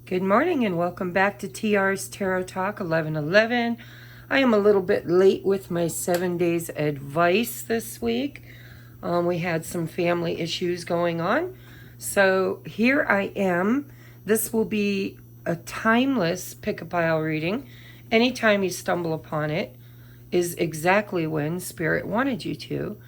Good morning and welcome back to TR's Tarot Talk 1111. I am a little bit late with my 7 days advice this week. We had some family issues going on. So here I am. This will be a timeless pick-a-pile reading. Anytime you stumble upon it is exactly when Spirit wanted you to.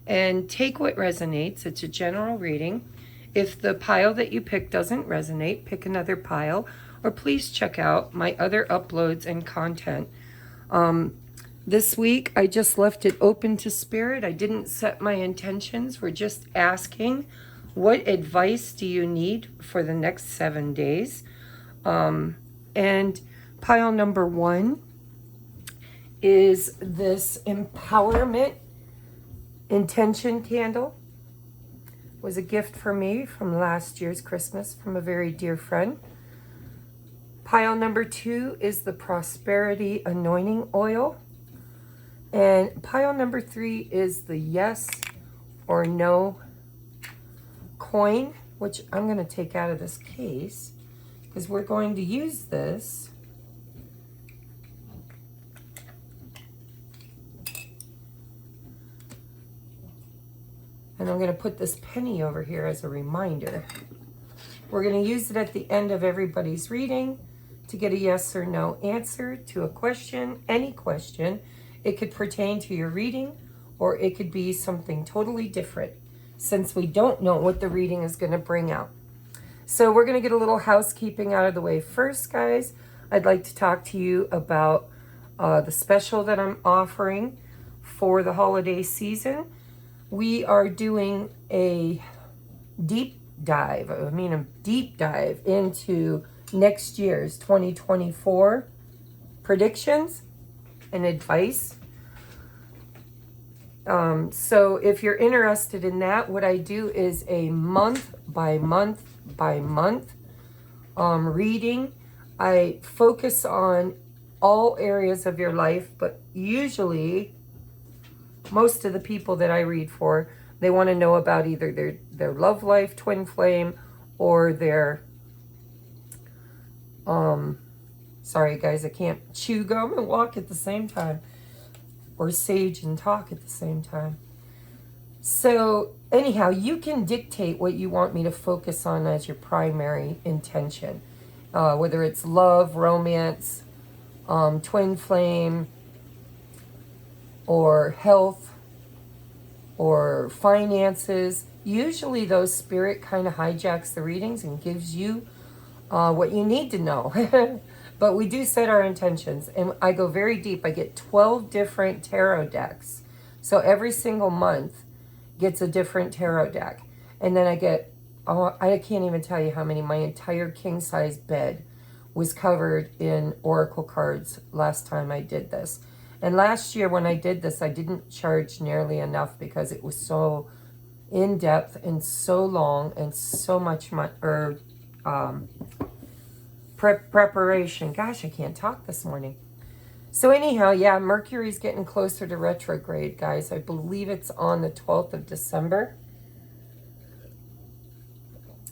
And take what resonates. It's a general reading. If the pile that you pick doesn't resonate, pick another pile, or please check out my other uploads and content. This week, I just left it open to Spirit. I didn't set my intentions. We're just asking, what advice do you need for the next 7 days? And pile number 1 is this empowerment intention candle. Was a gift for me from last year's Christmas from a very dear friend. Pile number 2 is the prosperity anointing oil. And pile number 3 is the yes or no coin, which I'm going to take out of this case because we're going to use this and I'm going to put this penny over here as a reminder. We're going to use it at the end of everybody's reading to get a yes or no answer to a question, any question. It could pertain to your reading or it could be something totally different since we don't know what the reading is going to bring out. So we're going to get a little housekeeping out of the way first, guys. I'd like to talk to you about the special that I'm offering for the holiday season. We are doing a deep dive into next year's 2024 predictions and advice. So if you're interested in that, what I do is a month by month reading. I focus on all areas of your life, but usually most of the people that I read for, they want to know about either their love life, twin flame, or their, sorry guys, I can't chew gum and walk at the same time, or sage and talk at the same time. So anyhow, you can dictate what you want me to focus on as your primary intention, whether it's love, romance, twin flame, or health, or finances. Usually those spirit kind of hijacks the readings and gives you what you need to know. But we do set our intentions, and I go very deep. I get 12 different tarot decks. So every single month gets a different tarot deck. And then I get, I can't even tell you how many. My entire king-size bed was covered in oracle cards last time I did this. And last year when I did this, I didn't charge nearly enough because it was so in-depth and so long and so much preparation. Gosh, I can't talk this morning. So anyhow, yeah, Mercury's getting closer to retrograde, guys. I believe it's on the 12th of December.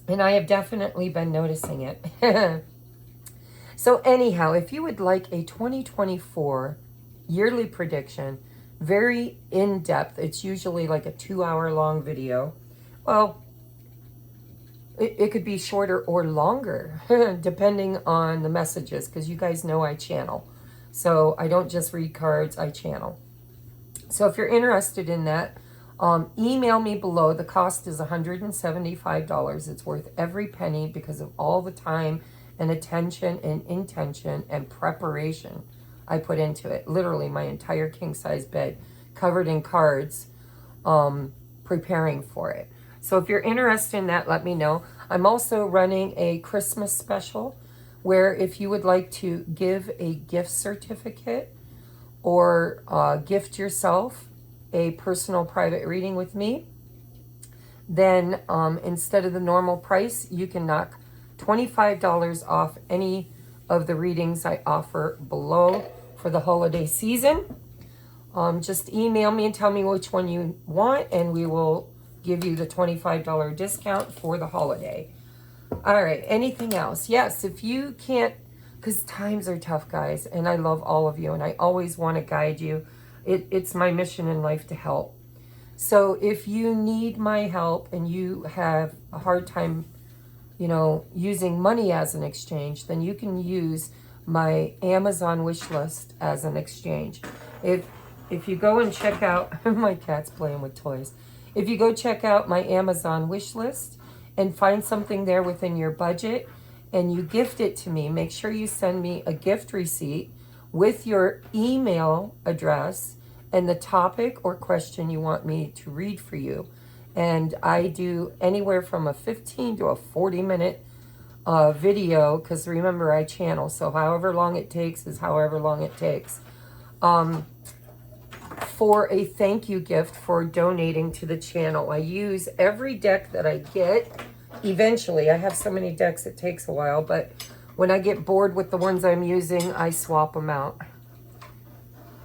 And I have definitely been noticing it. So anyhow, if you would like a 2024 yearly prediction, very in-depth. It's usually like a 2-hour-long video. Well, it could be shorter or longer, depending on the messages, because you guys know I channel. So I don't just read cards, I channel. So if you're interested in that, email me below. The cost is $175. It's worth every penny because of all the time and attention and intention and preparation I put into it. Literally my entire king-size bed covered in cards, preparing for it. So if you're interested in that, let me know. I'm also running a Christmas special where if you would like to give a gift certificate or gift yourself a personal private reading with me, then instead of the normal price, you can knock $25 off any of the readings I offer below for the holiday season. Just email me and tell me which one you want, and we will give you the $25 discount for the holiday. All right, anything else? Yes, if you can't, because times are tough, guys, and I love all of you, and I always want to guide you. It's my mission in life to help. So if you need my help and you have a hard time, you know, using money as an exchange, then you can use my Amazon wish list as an exchange. If you go and check out, my cat's playing with toys. If you go check out my Amazon wish list and find something there within your budget and you gift it to me, make sure you send me a gift receipt with your email address and the topic or question you want me to read for you. And I do anywhere from a 15 to a 40-minute video, because remember, I channel, so however long it takes is however long it takes, for a thank you gift for donating to the channel. I use every deck that I get. Eventually, I have so many decks it takes a while, but when I get bored with the ones I'm using, I swap them out.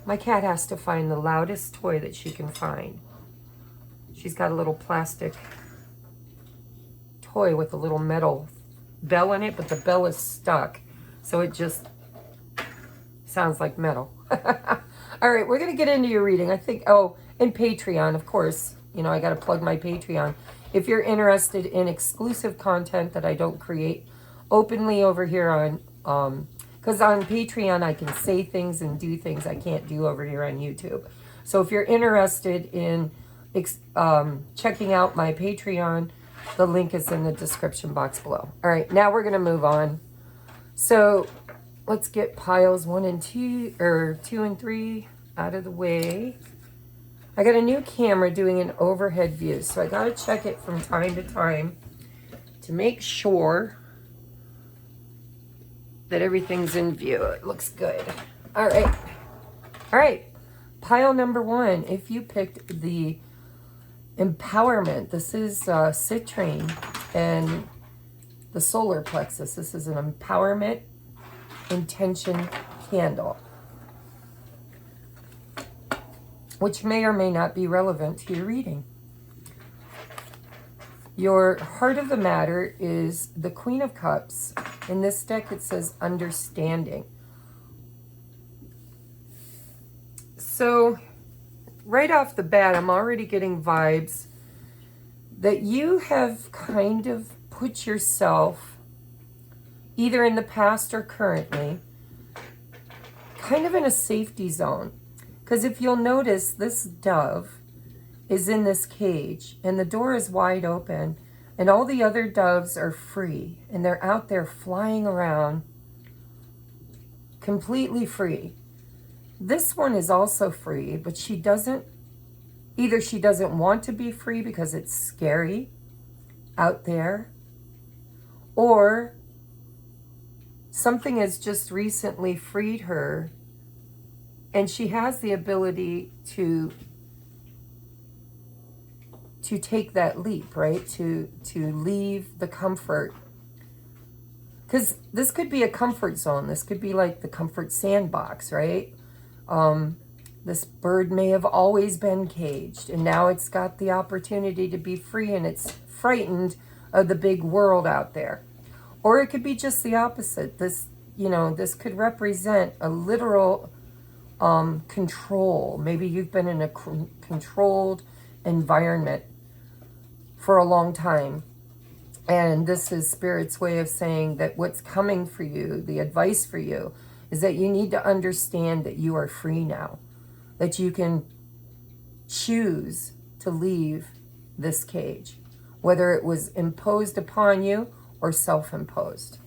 My cat has to find the loudest toy that she can find. She's got a little plastic toy with a little metal bell in it, but the bell is stuck, so it just sounds like metal. All right, we're going to get into your reading. I think, oh, and Patreon, of course. You know, I got to plug my Patreon. If you're interested in exclusive content that I don't create openly over here on, because on Patreon I can say things and do things I can't do over here on YouTube. So if you're interested in checking out my Patreon, the link is in the description box below. All right, now we're going to move on. So let's get piles 1 and 2, or 2 and 3 out of the way. I got a new camera doing an overhead view, so I got to check it from time to time to make sure that everything's in view. It looks good. All right. All right. Pile number 1, if you picked the empowerment, this is citrine and the solar plexus. This is an empowerment intention candle, which may or may not be relevant to your reading. Your heart of the matter is the Queen of Cups. In this deck, it says understanding. So right off the bat, I'm already getting vibes that you have kind of put yourself, either in the past or currently, kind of in a safety zone. Because if you'll notice, this dove is in this cage and the door is wide open and all the other doves are free and they're out there flying around completely free. This one is also free, but she doesn't, either she doesn't want to be free because it's scary out there, or something has just recently freed her and she has the ability to take that leap, right? To leave the comfort. Because this could be a comfort zone. This could be like the comfort sandbox, right? This bird may have always been caged and now it's got the opportunity to be free and it's frightened of the big world out there. Or it could be just the opposite. This, you know, this could represent a literal control. Maybe you've been in a controlled environment for a long time. And this is Spirit's way of saying that what's coming for you, the advice for you, is that you need to understand that you are free now. That you can choose to leave this cage, whether it was imposed upon you or self-imposed.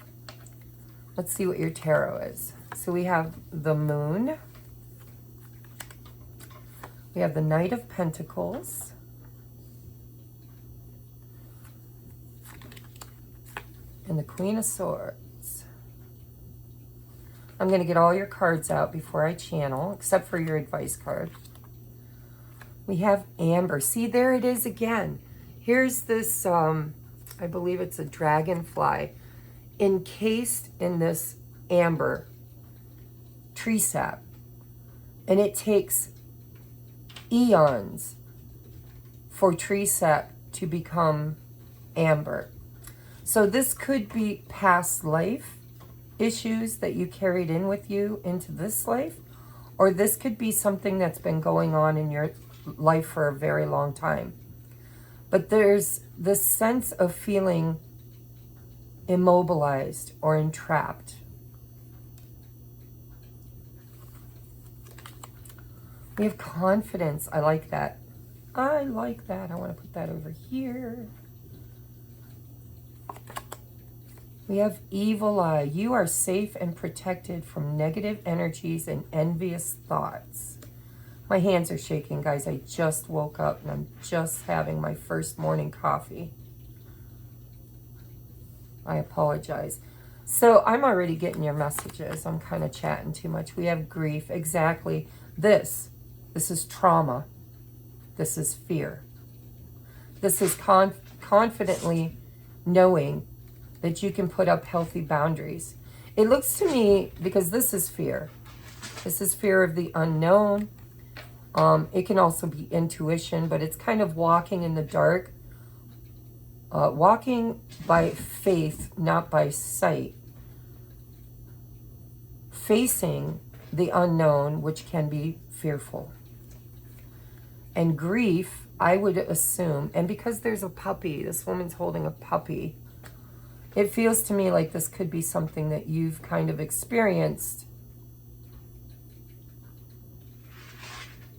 Let's see what your tarot is. So we have the Moon. We have the Knight of Pentacles. And the Queen of Swords. I'm going to get all your cards out before I channel, except for your advice card. We have Amber. See, there it is again. Here's this, I believe it's a dragonfly, encased in this amber tree sap. And it takes eons for tree sap to become amber. So this could be past life issues that you carried in with you into this life, or this could be something that's been going on in your life for a very long time. But there's this sense of feeling immobilized or entrapped. We have confidence. I like that. I like that. I want to put that over here. We have evil eye. You are safe and protected from negative energies and envious thoughts. My hands are shaking, guys. I just woke up and I'm just having my first morning coffee. I apologize. So I'm already getting your messages. I'm kind of chatting too much. We have grief. Exactly. This is trauma. This is fear. This is confidently knowing that you can put up healthy boundaries. It looks to me, because this is fear. This is fear of the unknown. It can also be intuition, but it's kind of walking in the dark. Walking by faith, not by sight. Facing the unknown, which can be fearful. And grief, I would assume, and because there's a puppy, this woman's holding a puppy, it feels to me like this could be something that you've kind of experienced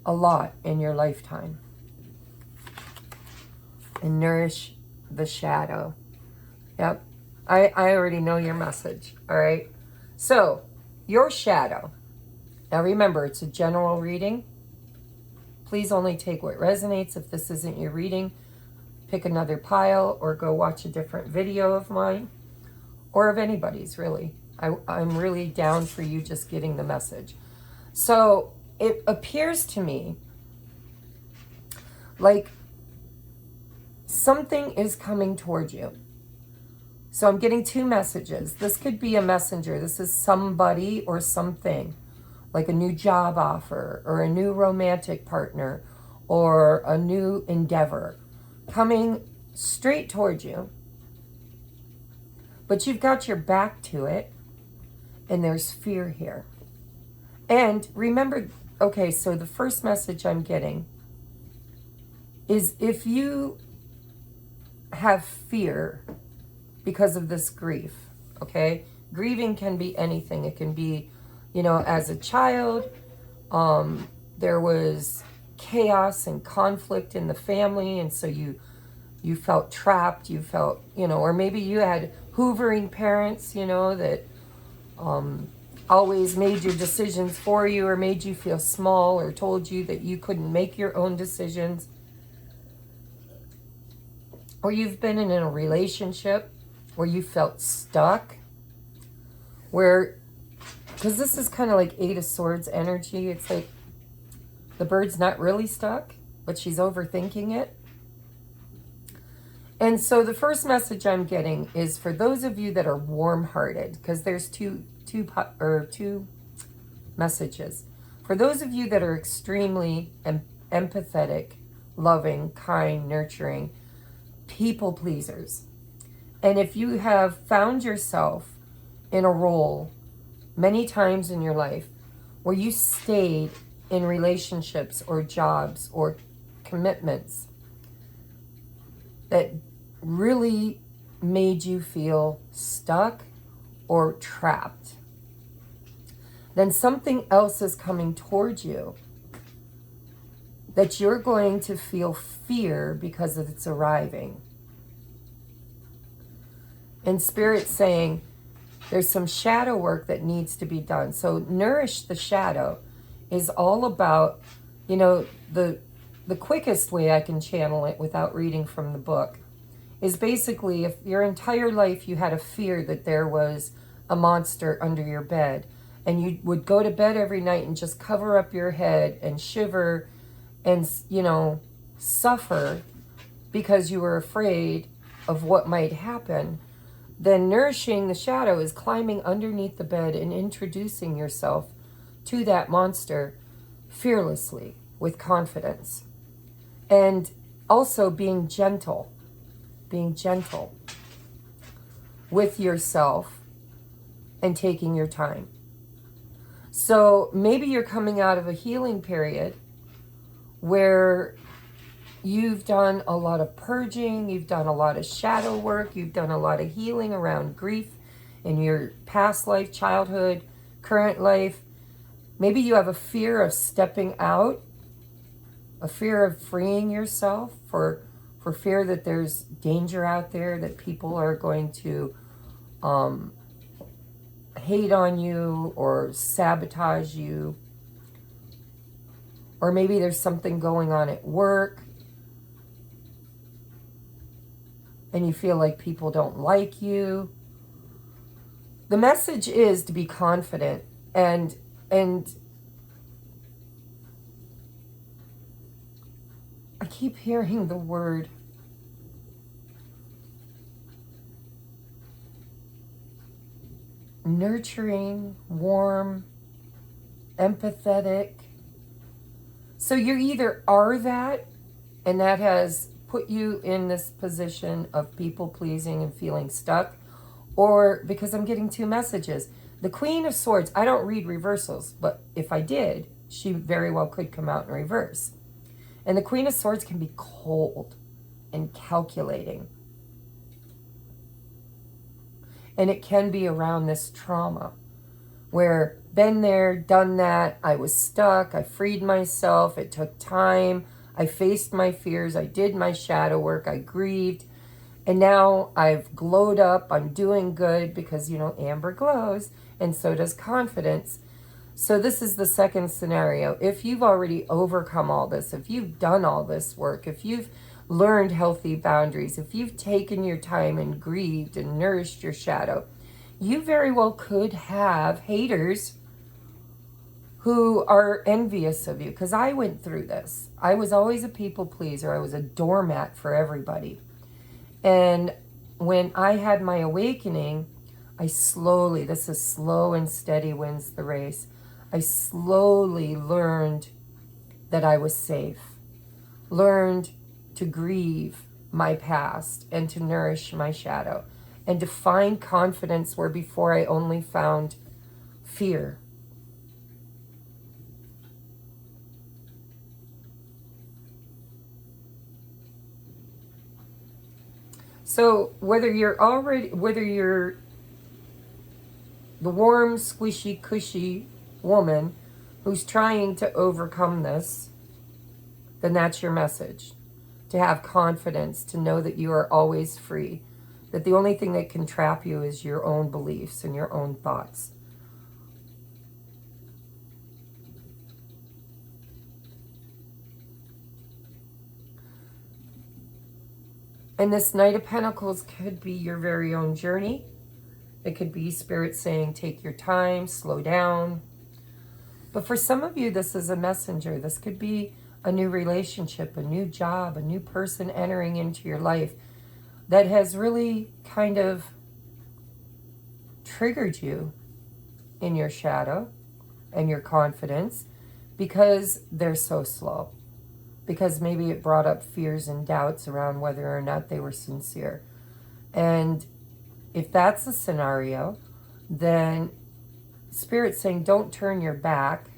a lot in your lifetime. And nourish the shadow. Yep. I already know your message. All right. So, your shadow. Now remember, it's a general reading. Please only take what resonates. If this isn't your reading, pick another pile or go watch a different video of mine or of anybody's, really. I'm really down for you just getting the message. So it appears to me like something is coming toward you. So I'm getting two messages. This could be a messenger. This is somebody or something, like a new job offer or a new romantic partner or a new endeavor coming straight towards you. But you've got your back to it, and there's fear here. And remember, okay, so the first message I'm getting is if you have fear because of this grief, okay? Grieving can be anything. It can be, you know, as a child, there was chaos and conflict in the family, and so you felt trapped, you felt, you know, or maybe you had hoovering parents, you know, that always made your decisions for you or made you feel small or told you that you couldn't make your own decisions. Or you've been in a relationship where you felt stuck, where, because this is kind of like Eight of Swords energy. It's like the bird's not really stuck, but she's overthinking it. And so the first message I'm getting is for those of you that are warm-hearted, because there's two messages. For those of you that are extremely empathetic, loving, kind, nurturing, people pleasers, and if you have found yourself in a role many times in your life where you stayed in relationships or jobs or commitments that really made you feel stuck or trapped, then something else is coming towards you that you're going to feel fear because of its arriving. And Spirit's saying there's some shadow work that needs to be done. So nourish the shadow is all about, you know, the quickest way I can channel it without reading from the book is basically if your entire life you had a fear that there was a monster under your bed, and you would go to bed every night and just cover up your head and shiver and, you know, suffer because you were afraid of what might happen, then nourishing the shadow is climbing underneath the bed and introducing yourself to that monster fearlessly with confidence. And also being gentle. Being gentle. with yourself and taking your time. So maybe you're coming out of a healing period where you've done a lot of purging, you've done a lot of shadow work, you've done a lot of healing around grief in your past life, childhood, current life. Maybe you have a fear of stepping out, a fear of freeing yourself, for fear that there's danger out there, that people are going to hate on you or sabotage you. Or maybe there's something going on at work and you feel like people don't like you. The message is to be confident and I keep hearing the word nurturing, warm, empathetic. So you either are that, and that has put you in this position of people pleasing and feeling stuck, or because I'm getting two messages. The Queen of Swords, I don't read reversals, but if I did, she very well could come out in reverse. And the Queen of Swords can be cold and calculating. And it can be around this trauma where been there, done that, I was stuck, I freed myself, it took time, I faced my fears, I did my shadow work, I grieved, and now I've glowed up, I'm doing good because, you know, amber glows, and so does confidence. So this is the second scenario. If you've already overcome all this, if you've done all this work, if you've learned healthy boundaries, if you've taken your time and grieved and nourished your shadow, you very well could have haters who are envious of you. Because I went through this. I was always a people pleaser. I was a doormat for everybody. And when I had my awakening, I slowly, this is slow and steady wins the race, I slowly learned that I was safe. Learned to grieve my past and to nourish my shadow. And to find confidence where before I only found fear. So whether you're the warm, squishy, cushy woman who's trying to overcome this, then that's your message. To have confidence, to know that you are always free. That the only thing that can trap you is your own beliefs and your own thoughts. And this Knight of Pentacles could be your very own journey. It could be Spirit saying, take your time, slow down. But for some of you, this is a messenger. This could be a new relationship, a new job, a new person entering into your life that has really kind of triggered you in your shadow and your confidence because they're so slow. Because maybe it brought up fears and doubts around whether or not they were sincere. And if that's the scenario, then Spirit's saying don't turn your back,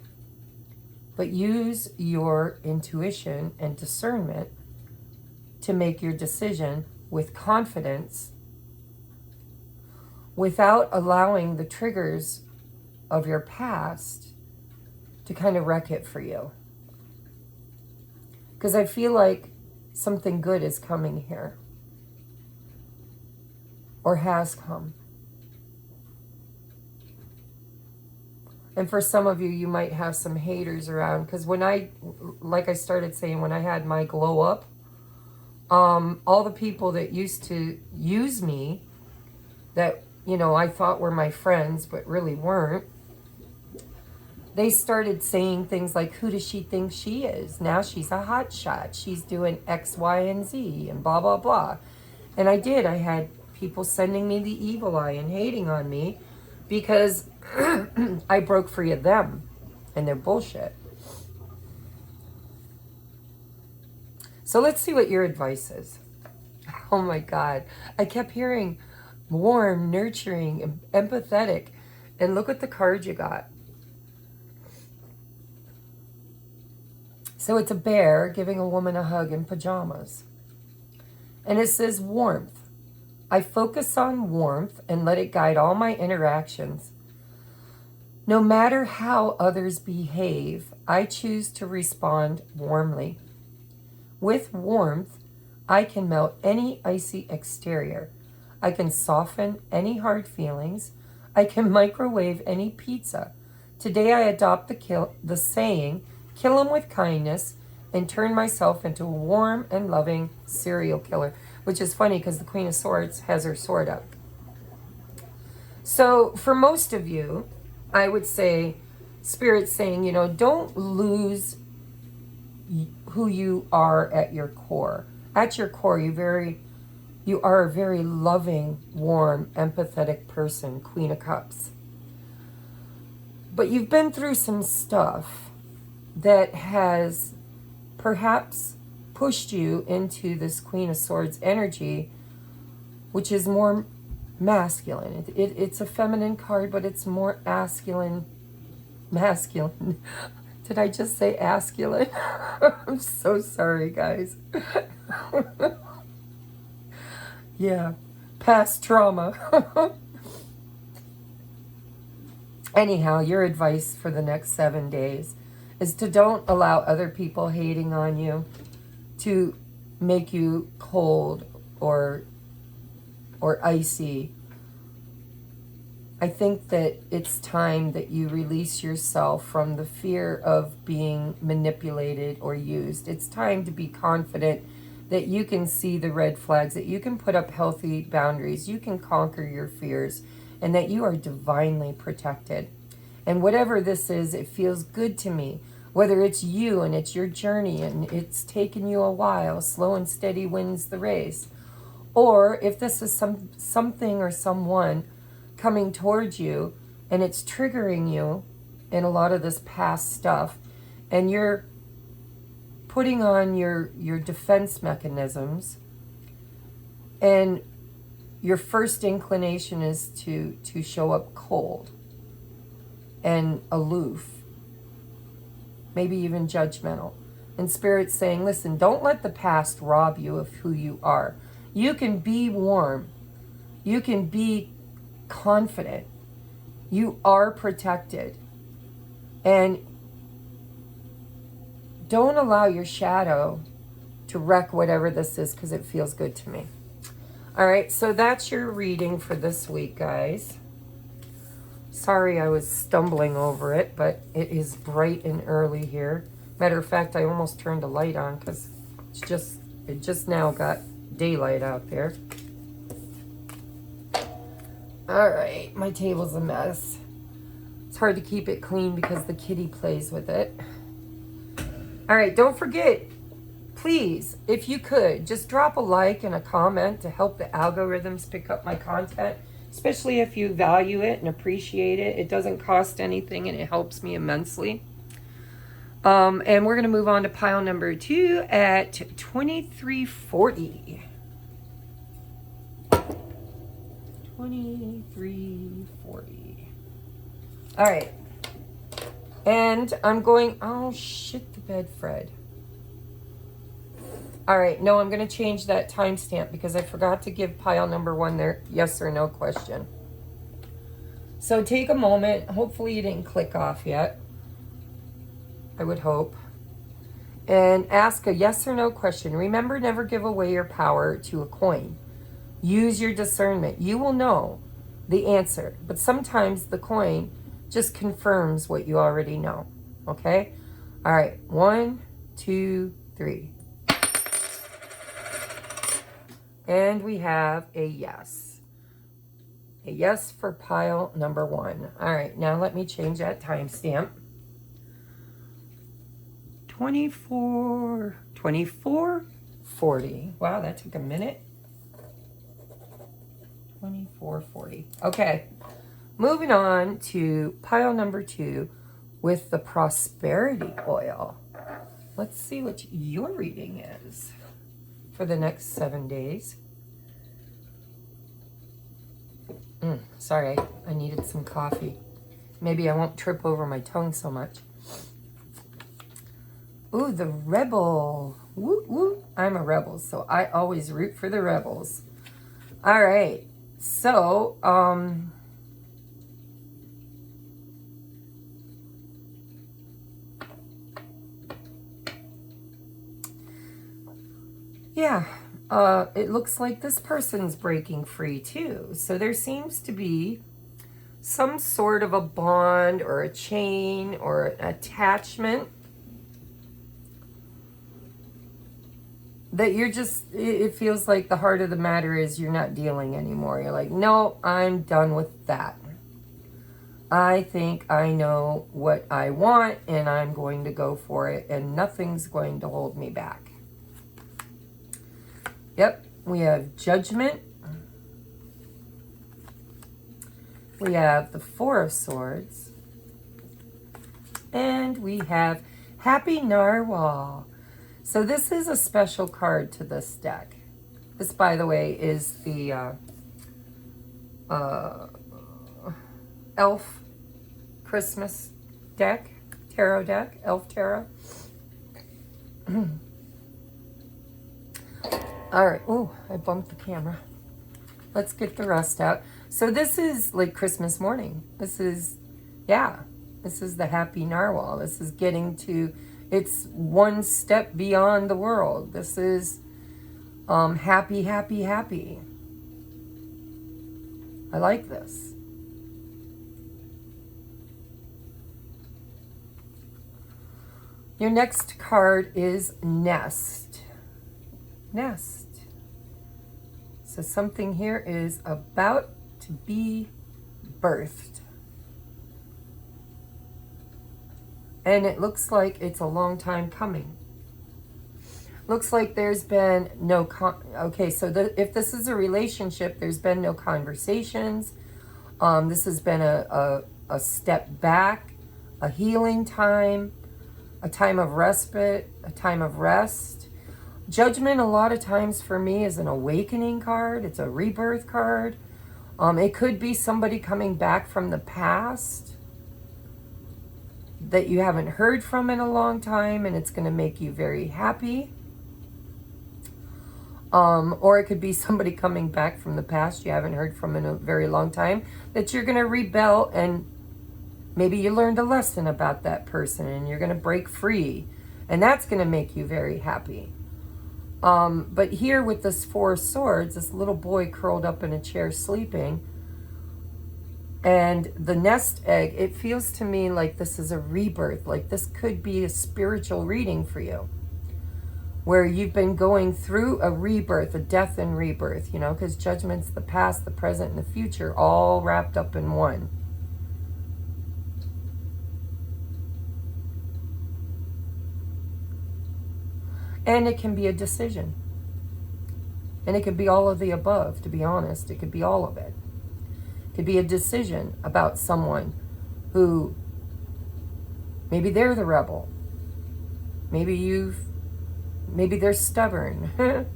but use your intuition and discernment to make your decision with confidence without allowing the triggers of your past to kind of wreck it for you. Because I feel like something good is coming here. Or has come. And for some of you, you might have some haters around. Because when like I started saying, when I had my glow up, all the people that used to use me, that, you know, I thought were my friends, but really weren't, they started saying things like, who does she think she is? Now she's a hot shot. She's doing X, Y, and Z, and blah, blah, blah. And I had people sending me the evil eye and hating on me because I broke free of them and their bullshit. So let's see what your advice is. Oh my God. I kept hearing warm, nurturing, empathetic. And look at the card you got. So it's a bear giving a woman a hug in pajamas. And it says warmth. I focus on warmth and let it guide all my interactions. No matter how others behave, I choose to respond warmly. With warmth, I can melt any icy exterior. I can soften any hard feelings. I can microwave any pizza. Today I adopt the saying, kill 'em with kindness, and turn myself into a warm and loving serial killer. Which is funny because the Queen of Swords has her sword up. So for most of you, I would say, Spirit's saying, you know, don't lose who you are at your core. At your core, you are a very loving, warm, empathetic person, Queen of Cups. But you've been through some stuff that has perhaps pushed you into this Queen of Swords energy, which is more masculine. It's a feminine card, but it's more masculine. Did I just say masculine? I'm so sorry, guys. Yeah, past trauma. Anyhow, your advice for the next 7 days is to don't allow other people hating on you to make you cold or icy. I think that it's time that you release yourself from the fear of being manipulated or used. It's time to be confident that you can see the red flags, that you can put up healthy boundaries, you can conquer your fears, and that you are divinely protected. And whatever this is, it feels good to me. Whether it's you and it's your journey and it's taken you a while, slow and steady wins the race. Or if this is something or someone coming towards you and it's triggering you in a lot of this past stuff, and you're putting on your defense mechanisms, and your first inclination is to show up cold and aloof, maybe even judgmental. And Spirit's saying, listen, don't let the past rob you of who you are. You can be warm. You can be confident. You are protected. And don't allow your shadow to wreck whatever this is, because it feels good to me. All right, so that's your reading for this week, guys. Sorry I was stumbling over it, but it is bright and early here. Matter of fact, I almost turned a light on because it just now got daylight out there. All right, my table's a mess. It's hard to keep it clean because the kitty plays with it. All right, don't forget, please, if you could, just drop a like and a comment to help the algorithms pick up my content, especially if you value it and appreciate it. It doesn't cost anything and it helps me immensely. And we're going to move on to pile number 2 at 2340. 2340. All right. And I'm going, oh shit, the bed, Fred. All right, no, I'm going to change that timestamp because I forgot to give pile number 1 their yes or no question. So take a moment. Hopefully you didn't click off yet. I would hope. And ask a yes or no question. Remember, never give away your power to a coin. Use your discernment. You will know the answer, but sometimes the coin just confirms what you already know. Okay? All right, 1, 2, 3. And we have a yes. A yes for pile number 1. All right, now let me change that timestamp. 24:40. Wow, that took a minute. 24:40. Okay, moving on to pile number 2 with the prosperity oil. Let's see what your reading is for the next 7 days. Sorry, I needed some coffee. Maybe I won't trip over my tongue so much. Ooh, the rebel. Woo, woo. I'm a rebel, so I always root for the rebels. All right. So, yeah, it looks like this person's breaking free too. So there seems to be some sort of a bond or a chain or an attachment that you're just, it feels like the heart of the matter is you're not dealing anymore. You're like, no, I'm done with that. I think I know what I want and I'm going to go for it and nothing's going to hold me back. Yep, we have Judgment. We have the Four of Swords. And we have Happy Narwhal. So this is a special card to this deck. This, by the way, is the Elf Christmas deck, tarot deck, Elf Tarot. All right. Oh, I bumped the camera. Let's get the rest out. So this is like Christmas morning. This is, yeah, this is the Happy Narwhal. This is getting to, it's one step beyond the world. This is happy, happy, happy. I like this. Your next card is Nest. Nest. So something here is about to be birthed. And it looks like it's a long time coming. Looks like there's been no, okay, so if this is a relationship, there's been no conversations. This has been a step back, a healing time, a time of respite, a time of rest. Judgment, a lot of times for me, is an awakening card. It's a rebirth card. It could be somebody coming back from the past that you haven't heard from in a long time, and it's going to make you very happy. Or it could be somebody coming back from the past you haven't heard from in a very long time that you're going to rebel, and maybe you learned a lesson about that person and you're going to break free, and that's going to make you very happy. But here with this Four of Swords, this little boy curled up in a chair sleeping, and the nest egg, it feels to me like this is a rebirth. Like this could be a spiritual reading for you, where you've been going through a rebirth, a death and rebirth, you know, because Judgment's the past, the present, and the future, all wrapped up in one. And it can be a decision. And it could be all of the above, to be honest. It could be all of it. It could be a decision about someone who, maybe they're the rebel. Maybe they're stubborn.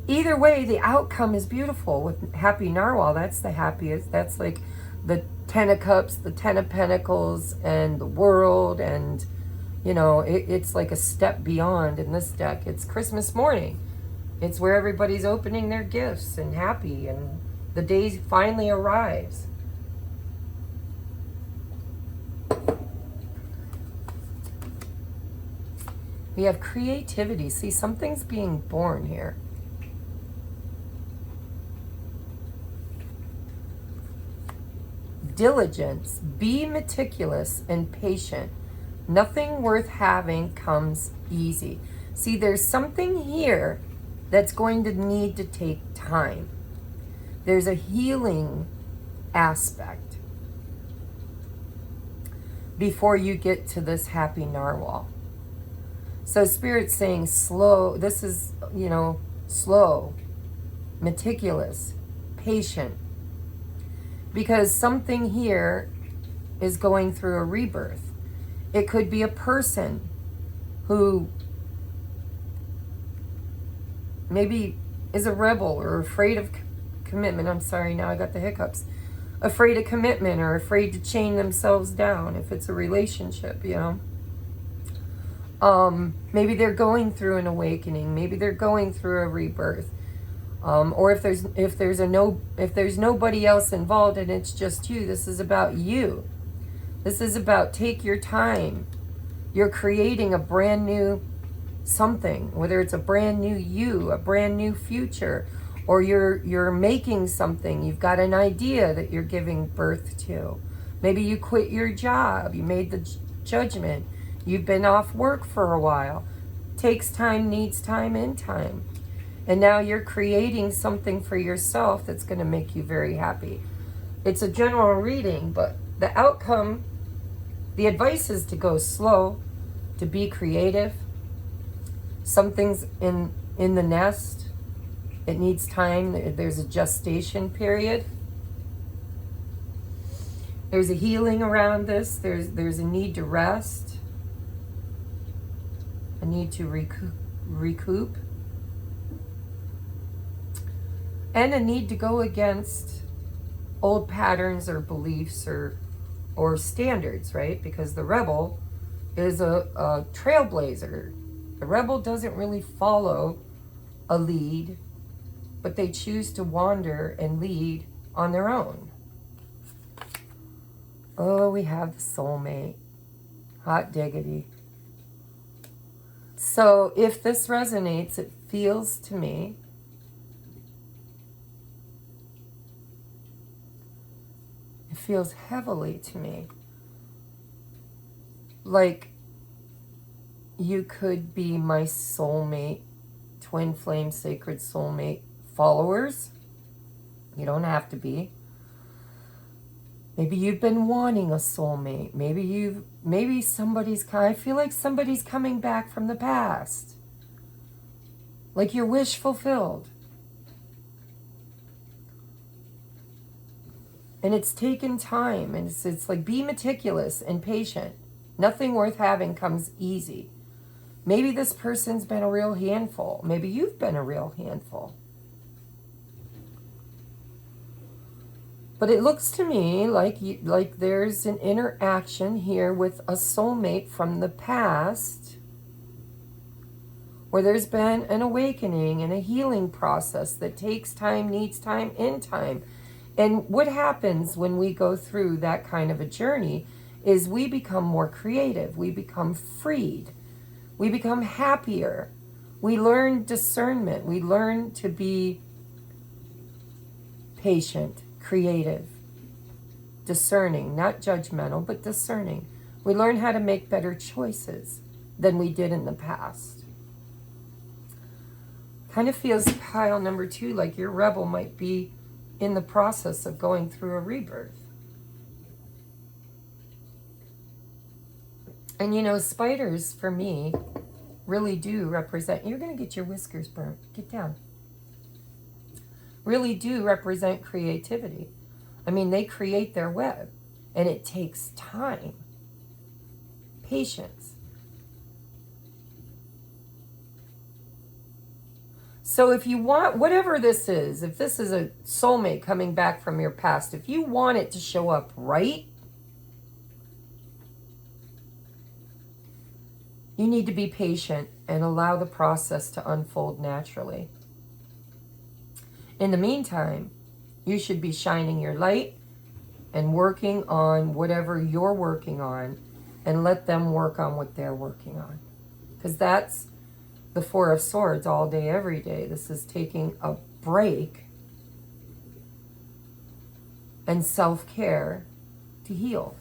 Either way, the outcome is beautiful. With Happy Narwhal, that's the happiest. That's like the Ten of Cups, the Ten of Pentacles, and the world, and you know, it's like a step beyond in this deck. It's Christmas morning. It's where everybody's opening their gifts and happy, and the day finally arrives. We have creativity. See, something's being born here. Diligence. Be meticulous and patient. Nothing worth having comes easy. See, there's something here that's going to need to take time. There's a healing aspect before you get to this Happy Narwhal. So Spirit's saying slow. This is, you know, slow, meticulous, patient. Because something here is going through a rebirth. It could be a person who maybe is a rebel or afraid of commitment. I'm sorry, now I got the hiccups. afraid of commitment or afraid to chain themselves down if it's a relationship, you know. Maybe they're going through an awakening. Maybe they're going through a rebirth. Or if there's nobody else involved and it's just you, this is about you. This is about take your time. You're creating a brand new something, whether it's a brand new you, a brand new future, or you're making something. You've got an idea that you're giving birth to. Maybe you quit your job. You made the judgment. You've been off work for a while. Takes time, needs time, in time. And now you're creating something for yourself that's going to make you very happy. It's a general reading, but the outcome, the advice is to go slow, to be creative. Something's in the nest. It needs time. There's a gestation period. There's a healing around this. There's a need to rest. A need to recoup. And a need to go against old patterns or beliefs or standards, right? Because the rebel is a trailblazer. The rebel doesn't really follow a lead, but they choose to wander and lead on their own. Oh, we have the soulmate. Hot diggity. So if this resonates, it feels to me feels heavily to me like you could be my soulmate, twin flame, sacred soulmate followers. You don't have to be. Maybe you've been wanting a soulmate. Maybe somebody's, I feel like somebody's coming back from the past. Like your wish fulfilled. And it's taken time, and it's like, be meticulous and patient. Nothing worth having comes easy. Maybe this person's been a real handful. Maybe you've been a real handful. But it looks to me like there's an interaction here with a soulmate from the past, where there's been an awakening and a healing process that takes time, needs time, in time. And what happens when we go through that kind of a journey is we become more creative. We become freed. We become happier. We learn discernment. We learn to be patient, creative, discerning, not judgmental, but discerning. We learn how to make better choices than we did in the past. Kind of feels, pile number 2, like your rebel might be in the process of going through a rebirth. And you know, spiders, for me, really do represent, you're going to get your whiskers burnt, get down. Really do represent creativity. I mean, they create their web, and it takes time, patience. So if you want, whatever this is, if this is a soulmate coming back from your past, if you want it to show up right, you need to be patient and allow the process to unfold naturally. In the meantime, you should be shining your light and working on whatever you're working on, and let them work on what they're working on. Because that's the Four of Swords all day, every day. This is taking a break and self-care to heal.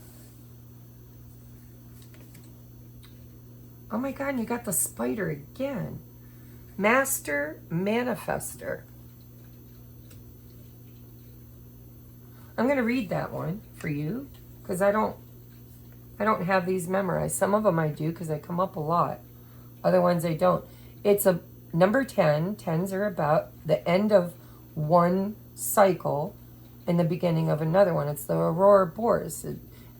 Oh my God, and you got the spider again. Master Manifester. I'm going to read that one for you because I don't have these memorized. Some of them I do because they come up a lot. Other ones I don't. It's a number 10. 10s are about the end of one cycle and the beginning of another one. It's the Aurora Boreas.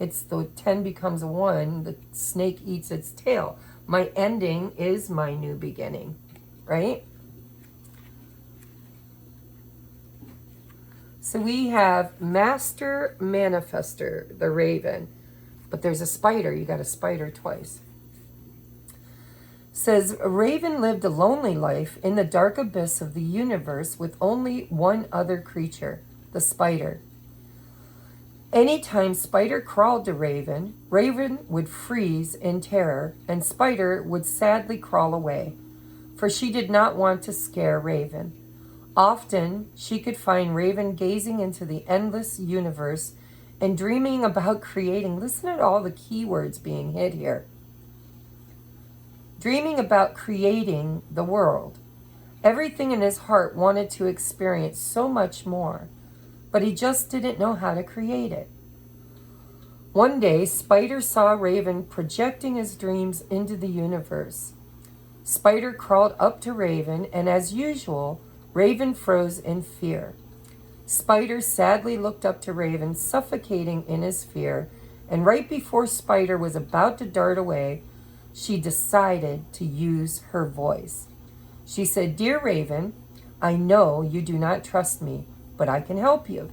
It's the 10 becomes a 1. The snake eats its tail. My ending is my new beginning, right? So we have Master Manifester, the Raven. But there's a spider. You got a spider twice. Says, a raven lived a lonely life in the dark abyss of the universe with only one other creature, the spider. Anytime Spider crawled to Raven, Raven would freeze in terror, and Spider would sadly crawl away, for she did not want to scare Raven. Often, she could find Raven gazing into the endless universe and dreaming about creating, listen to all the keywords being hit here, dreaming about creating the world. Everything in his heart wanted to experience so much more, but he just didn't know how to create it. One day, Spider saw Raven projecting his dreams into the universe. Spider crawled up to Raven, and as usual, Raven froze in fear. Spider sadly looked up to Raven, suffocating in his fear, and right before Spider was about to dart away, she decided to use her voice. She said, "Dear Raven, I know you do not trust me, but I can help you."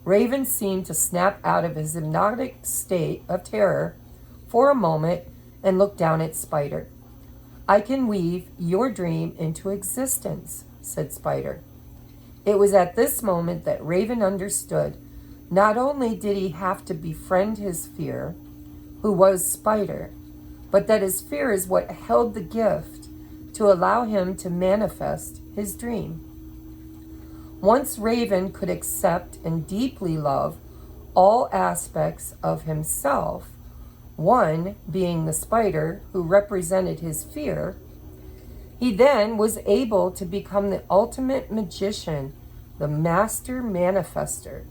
Raven seemed to snap out of his hypnotic state of terror for a moment and looked down at Spider. "I can weave your dream into existence," said Spider. It was at this moment that Raven understood not only did he have to befriend his fear, who was Spider, but that his fear is what held the gift to allow him to manifest his dream. Once Raven could accept and deeply love all aspects of himself, one being the spider who represented his fear, he then was able to become the ultimate magician, the master manifester.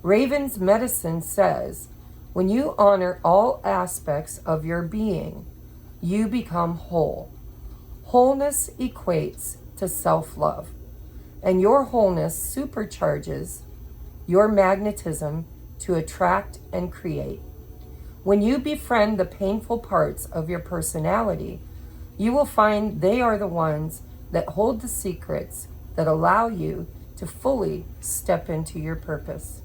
Raven's medicine says, when you honor all aspects of your being, you become whole. Wholeness equates to self-love, and your wholeness supercharges your magnetism to attract and create. When you befriend the painful parts of your personality, you will find they are the ones that hold the secrets that allow you to fully step into your purpose.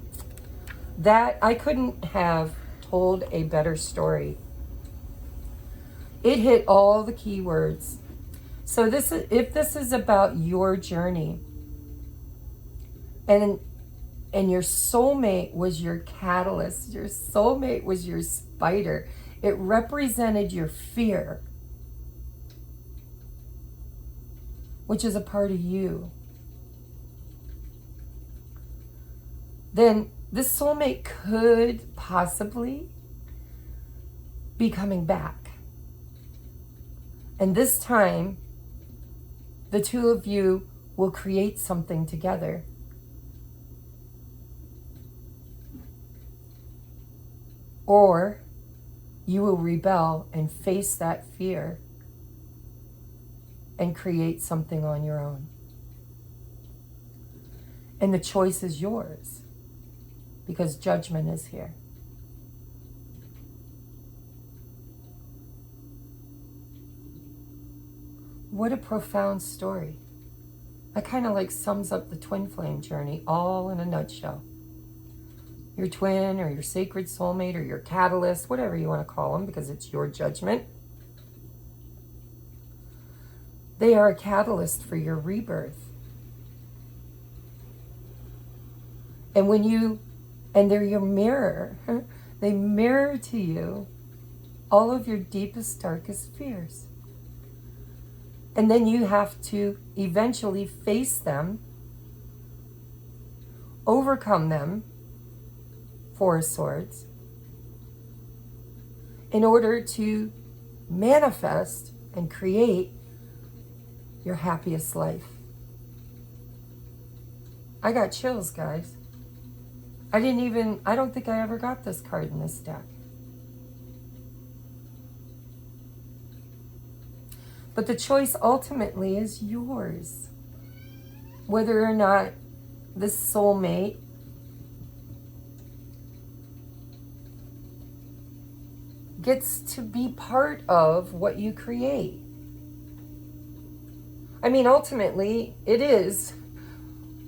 That I couldn't have told a better story. It hit all the key words. So if this is about your journey, and your soulmate was your catalyst, your soulmate was your spider, it represented your fear, which is a part of you, then this soulmate could possibly be coming back. And this time, the two of you will create something together. Or you will rebel and face that fear and create something on your own. And the choice is yours, because judgment is here. What a profound story. That kind of like sums up the twin flame journey all in a nutshell. Your twin or your sacred soulmate or your catalyst, whatever you want to call them, because it's your judgment. They are a catalyst for your rebirth. And they're your mirror. They mirror to you all of your deepest, darkest fears. And then you have to eventually face them, overcome them, Four of Swords, in order to manifest and create your happiest life. I got chills, guys. I don't think I ever got this card in this deck. But the choice ultimately is yours. Whether or not this soulmate gets to be part of what you create. I mean, ultimately, it is.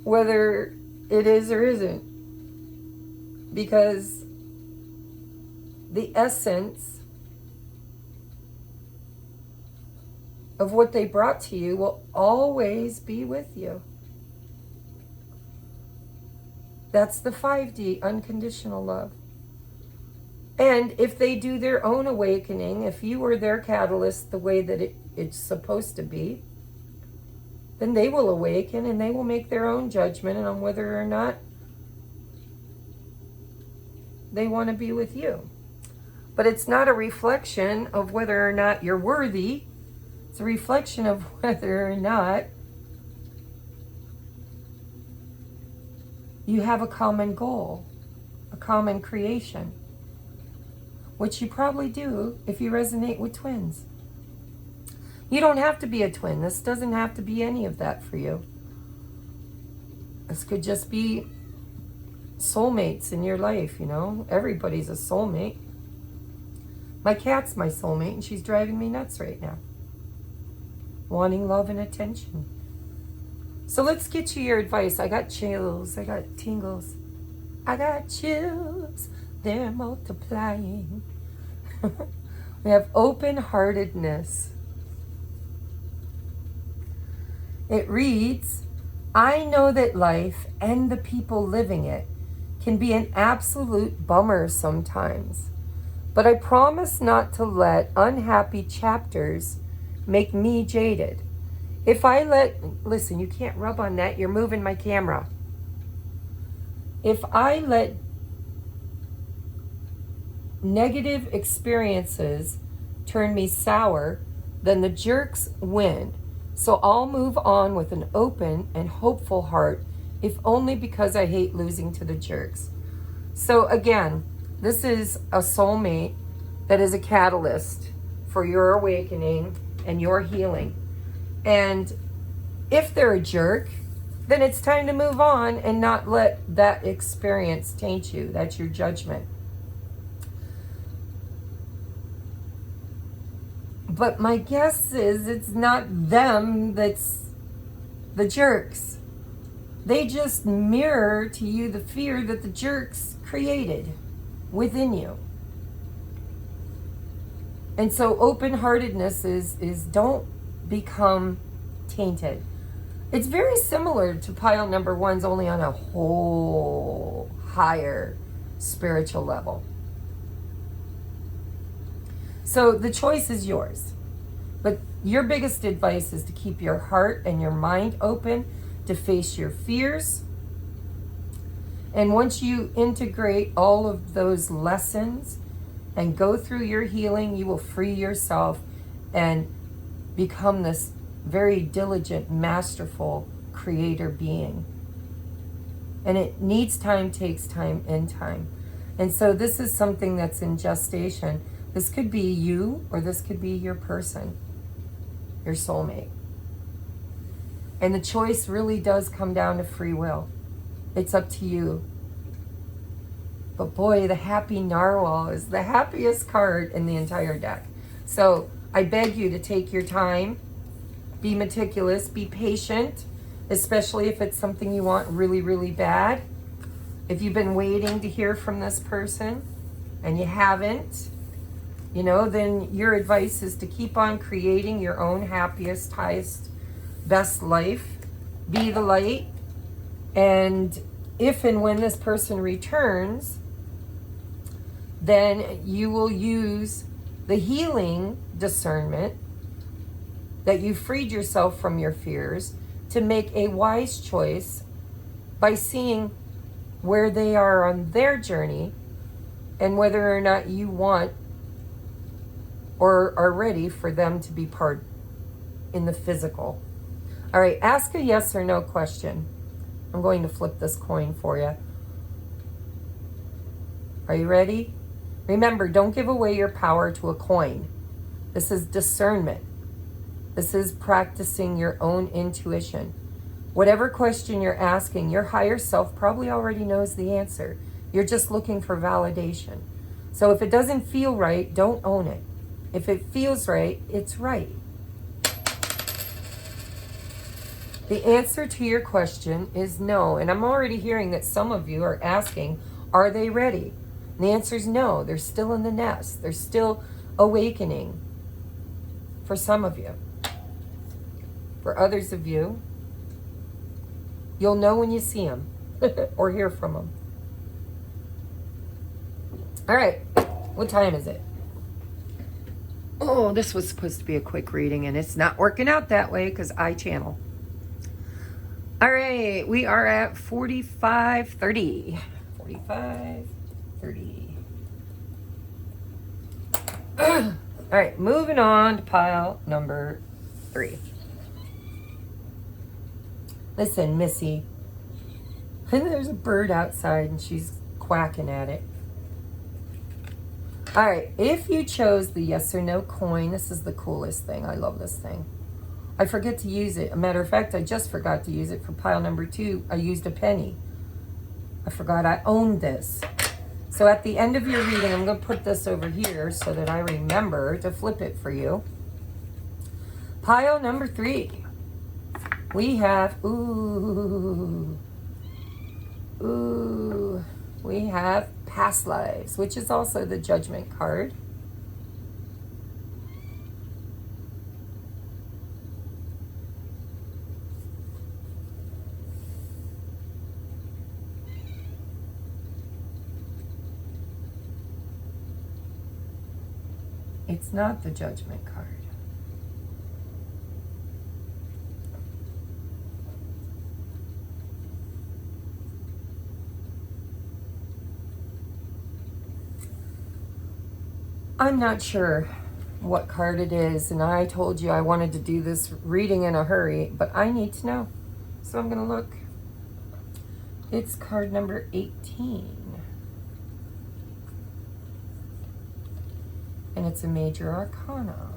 Whether it is or isn't. Because the essence of what they brought to you will always be with you. That's the 5D, unconditional love. And if they do their own awakening, if you were their catalyst the way that it's supposed to be, then they will awaken and they will make their own judgment on whether or not they want to be with you. But it's not a reflection of whether or not you're worthy. It's a reflection of whether or not you have a common goal, a common creation, which you probably do if you resonate with twins. You don't have to be a twin. This doesn't have to be any of that for you. This could just be soulmates in your life, you know. Everybody's a soulmate. My cat's my soulmate, and she's driving me nuts right now, wanting love and attention. So let's get you your advice. I got chills. I got tingles. I got chills. They're multiplying. We have open-heartedness. It reads, I know that life and the people living it can be an absolute bummer sometimes, but I promise not to let unhappy chapters make me jaded. If I listen, you can't rub on that, you're moving my camera. If I let negative experiences turn me sour, then the jerks win. So I'll move on with an open and hopeful heart, if only because I hate losing to the jerks. So again, this is a soulmate that is a catalyst for your awakening and your healing. And if they're a jerk, then it's time to move on and not let that experience taint you. That's your judgment. But my guess is it's not them that's the jerks. They just mirror to you the fear that the jerks created within you. And so open-heartedness is don't become tainted. It's very similar to pile number one's, only on a whole higher spiritual level. So the choice is yours. But your biggest advice is to keep your heart and your mind open, to face your fears. And once you integrate all of those lessons and go through your healing, you will free yourself and become this very diligent, masterful creator being. And it needs time, takes time, and time. And so this is something that's in gestation. This could be you, or this could be your person, your soulmate. And the choice really does come down to free will. It's up to you. But boy, the happy narwhal is the happiest card in the entire deck. So I beg you to take your time, be meticulous, be patient, especially if it's something you want really, really bad. If you've been waiting to hear from this person and you haven't, you know, then your advice is to keep on creating your own happiest, highest, best life. Be the light. And if and when this person returns, then you will use the healing discernment that you freed yourself from your fears to make a wise choice by seeing where they are on their journey and whether or not you want or are ready for them to be part in the physical. All right, ask a yes or no question. I'm going to flip this coin for you. Are you ready? Remember, don't give away your power to a coin. This is discernment. This is practicing your own intuition. Whatever question you're asking, your higher self probably already knows the answer. You're just looking for validation. So if it doesn't feel right, don't own it. If it feels right, it's right. The answer to your question is no. And I'm already hearing that some of you are asking, are they ready? And the answer is no. They're still in the nest. They're still awakening for some of you. For others of you, you'll know when you see them or hear from them. All right. What time is it? Oh, this was supposed to be a quick reading, and it's not working out that way because I channel. All right, we are at 45:30. 45:30. All right, moving on to pile number 3. Listen, Missy. There's a bird outside, and she's quacking at it. All right, if you chose the yes or no coin, this is the coolest thing. I love this thing. I forget to use it. A matter of fact, I just forgot to use it for pile number 2. I used a penny. I forgot I owned this. So at the end of your reading, I'm going to put this over here so that I remember to flip it for you. Pile number 3. We have, we have past lives, which is also the Judgment card. It's not the Judgment card. I'm not sure what card it is, and I told you I wanted to do this reading in a hurry, but I need to know. So I'm going to look. It's card number 18. And it's a major arcana.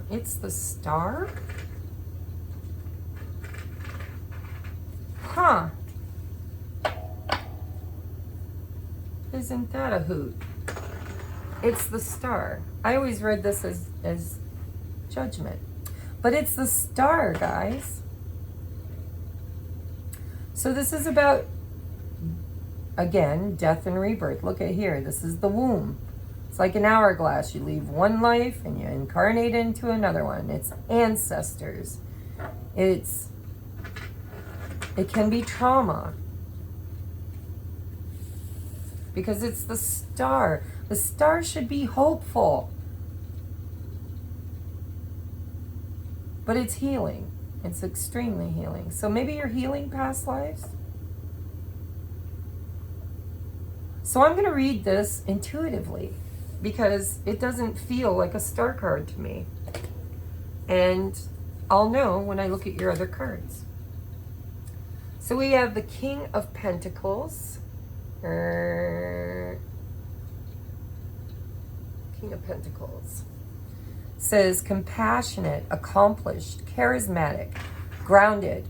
It's the Star? Huh. Isn't that a hoot? It's the Star. I always read this as Judgment. But it's the Star, guys. So this is about, again, death and rebirth. Look at here. This is the womb. It's like an hourglass. You leave one life and you incarnate into another one. It's ancestors. It can be trauma. Because it's the Star. The Star should be hopeful. But it's healing. It's extremely healing. So maybe you're healing past lives. So I'm going to read this intuitively, because it doesn't feel like a star card to me. And I'll know when I look at your other cards. So we have the King of Pentacles. King of Pentacles. Says compassionate, accomplished, charismatic, grounded,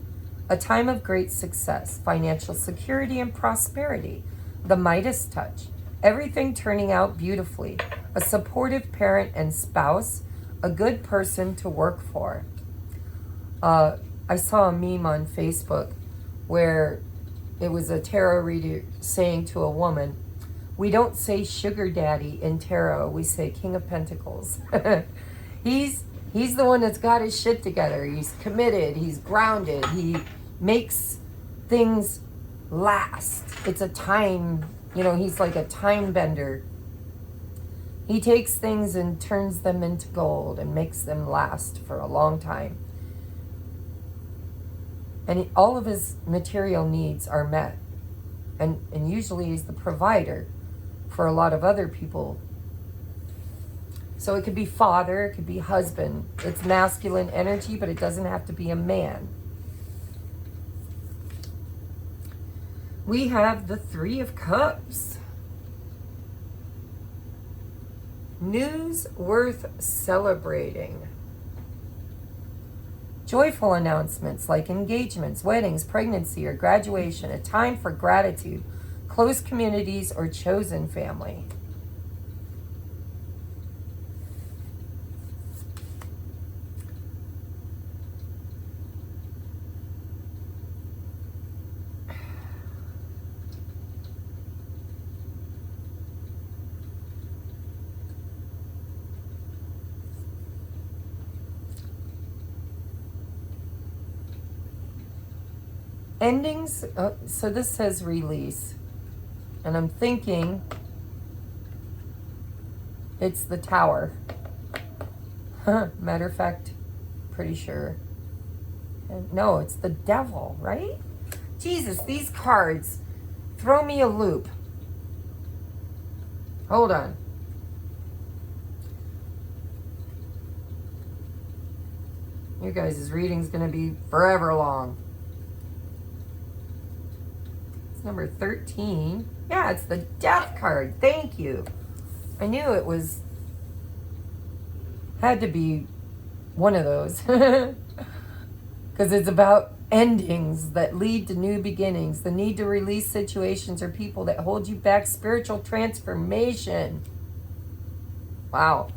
a time of great success, financial security and prosperity, the Midas touch, everything turning out beautifully, a supportive parent and spouse, a good person to work for. I saw a meme on Facebook where it was a tarot reader saying to a woman, we don't say sugar daddy in tarot, we say King of Pentacles. He's the one that's got his shit together. He's committed, he's grounded, he makes things last. It's a time, he's like a time bender. He takes things and turns them into gold and makes them last for a long time. And all of his material needs are met. And usually he's the provider for a lot of other people. So it could be father, it could be husband. It's masculine energy, but it doesn't have to be a man. We have the Three of Cups. News worth celebrating. Joyful announcements like engagements, weddings, pregnancy, or graduation. A time for gratitude. Close communities or chosen family. Endings, so this says release. And I'm thinking it's the Tower. Matter of fact, pretty sure. No, it's the Devil, right? Jesus, these cards throw me a loop. Hold on. You guys' reading's going to be forever long. Number 13. Yeah, it's the Death card. Thank you. I knew it was, had to be one of those. Because it's about endings that lead to new beginnings. The need to release situations or people that hold you back. Spiritual transformation. Wow.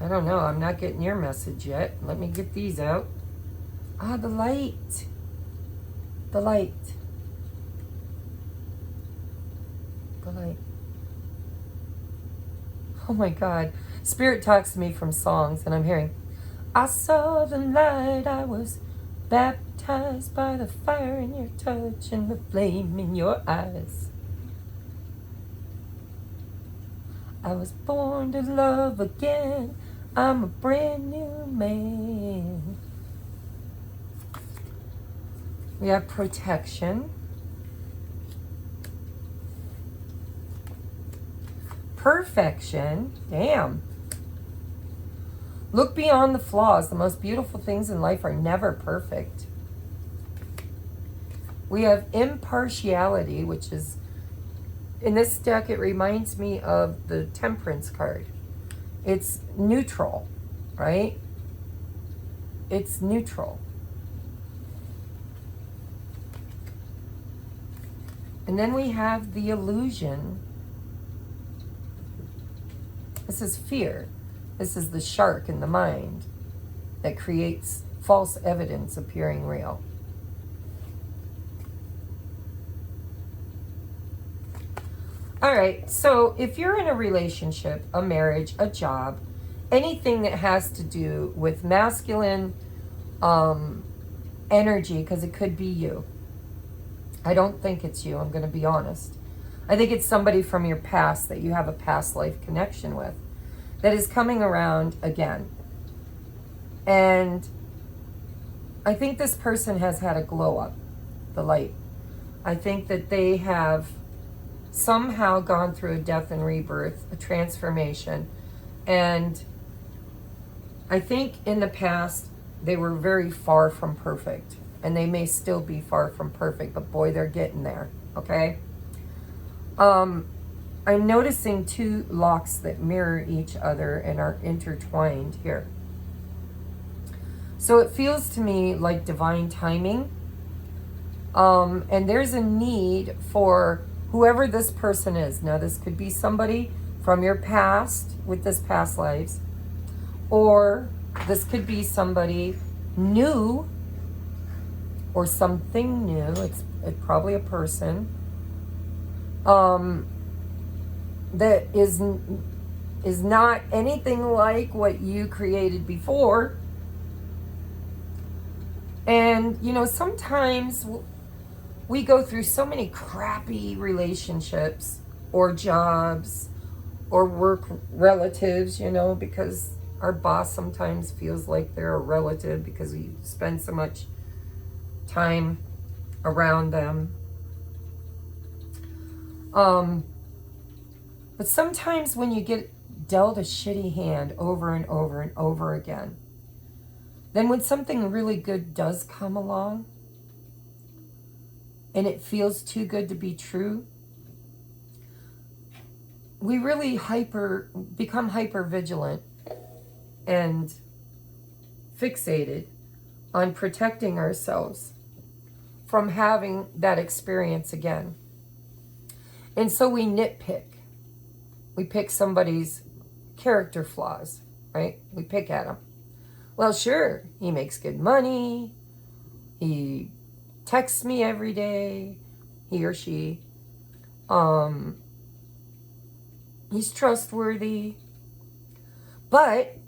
I don't know. I'm not getting your message yet. Let me get these out. Ah, the light. The light. The light. Oh my God. Spirit talks to me from songs and I'm hearing, I saw the light, I was baptized by the fire in your touch and the flame in your eyes. I was born to love again. I'm a brand new man. We have protection. Perfection. Damn. Look beyond the flaws. The most beautiful things in life are never perfect. We have impartiality, which is, in this deck, it reminds me of the Temperance card. It's neutral, right? It's neutral. And then we have the illusion. This is fear. This is the shark in the mind that creates false evidence appearing real. All right, so if you're in a relationship, a marriage, a job, anything that has to do with masculine energy, because it could be you. I don't think it's you, I'm going to be honest. I think it's somebody from your past that you have a past life connection with that is coming around again. And I think this person has had a glow up, the light. I think that they have somehow gone through a death and rebirth, a transformation. And I think in the past, they were very far from perfect. And they may still be far from perfect, but boy, they're getting there, okay? I'm noticing two locks that mirror each other and are intertwined here. So it feels to me like divine timing. And there's a need for whoever this person is. Now, this could be somebody from your past with this past lives, or this could be somebody new or something new. It's probably a person that is not anything like what you created before. And, you know, sometimes we go through so many crappy relationships or jobs or work relatives, you know, because our boss sometimes feels like they're a relative because we spend so much time around them. But sometimes when you get dealt a shitty hand over and over and over again, then when something really good does come along and it feels too good to be true, we really become hyper vigilant and fixated on protecting ourselves from having that experience again. And so we nitpick. We pick somebody's character flaws, right? We pick at them. Well, sure, he makes good money. He texts me every day, he or she. He's trustworthy. But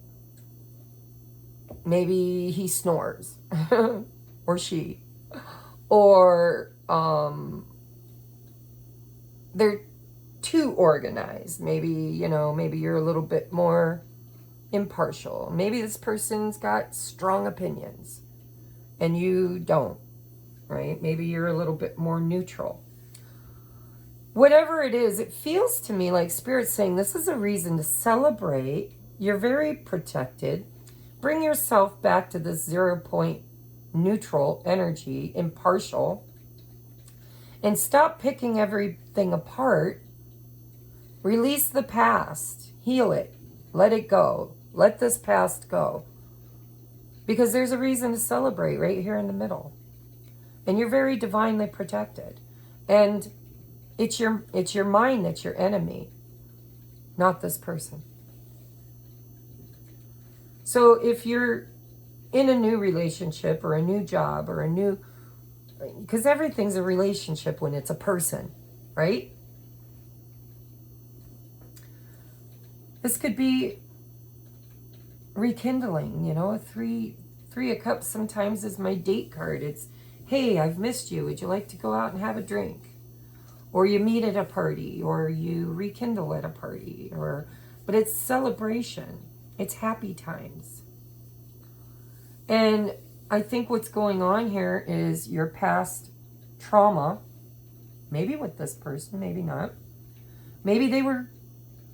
maybe he snores or she. Or they're too organized. Maybe, maybe you're a little bit more impartial. Maybe this person's got strong opinions and you don't, right? Maybe you're a little bit more neutral. Whatever it is, it feels to me like Spirit's saying this is a reason to celebrate. You're very protected. Bring yourself back to this 0 point neutral energy, impartial, and stop picking everything apart. Release the past. Heal it. Let it go. Let this past go. Because there's a reason to celebrate right here in the middle. And you're very divinely protected. And it's your mind that's your enemy, not this person. So if you're in a new relationship or a new job or because everything's a relationship when it's a person, right? This could be rekindling, a three of cups sometimes is my date card. It's, hey, I've missed you. Would you like to go out and have a drink? Or you meet at a party, or you rekindle at a party, but it's celebration. It's happy times. And I think what's going on here is your past trauma, maybe with this person, maybe not. Maybe they were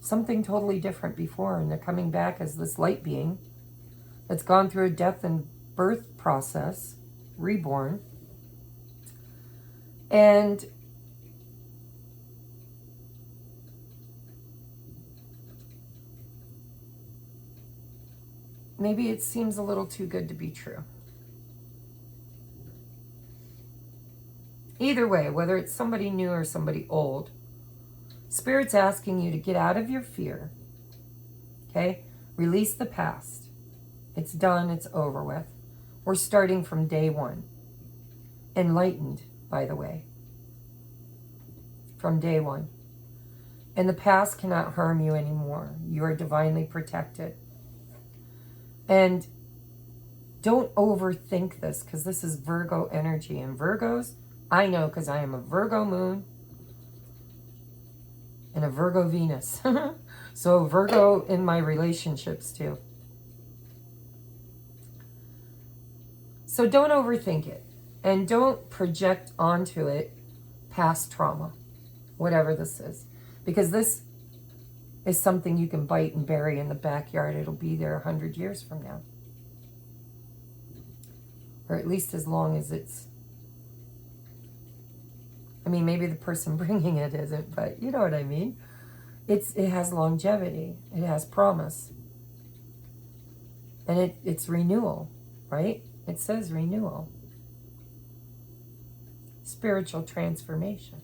something totally different before, and they're coming back as this light being that's gone through a death and birth process, reborn. And maybe it seems a little too good to be true. Either way, whether it's somebody new or somebody old, Spirit's asking you to get out of your fear, okay? Release the past. It's done, it's over with. We're starting from day one. Enlightened, by the way. From day one. And the past cannot harm you anymore. You are divinely protected. And don't overthink this, because this is Virgo energy. And Virgos, I know because I am a Virgo moon and a Virgo Venus. So Virgo in my relationships too. So don't overthink it. And don't project onto it past trauma, whatever this is. Because this is something you can bite and bury in the backyard. It'll be there 100 years from now. Or at least as long as it's... I mean, maybe the person bringing it isn't, but you know what I mean. It has longevity. It has promise. And it's renewal, right? It says renewal. Spiritual transformation.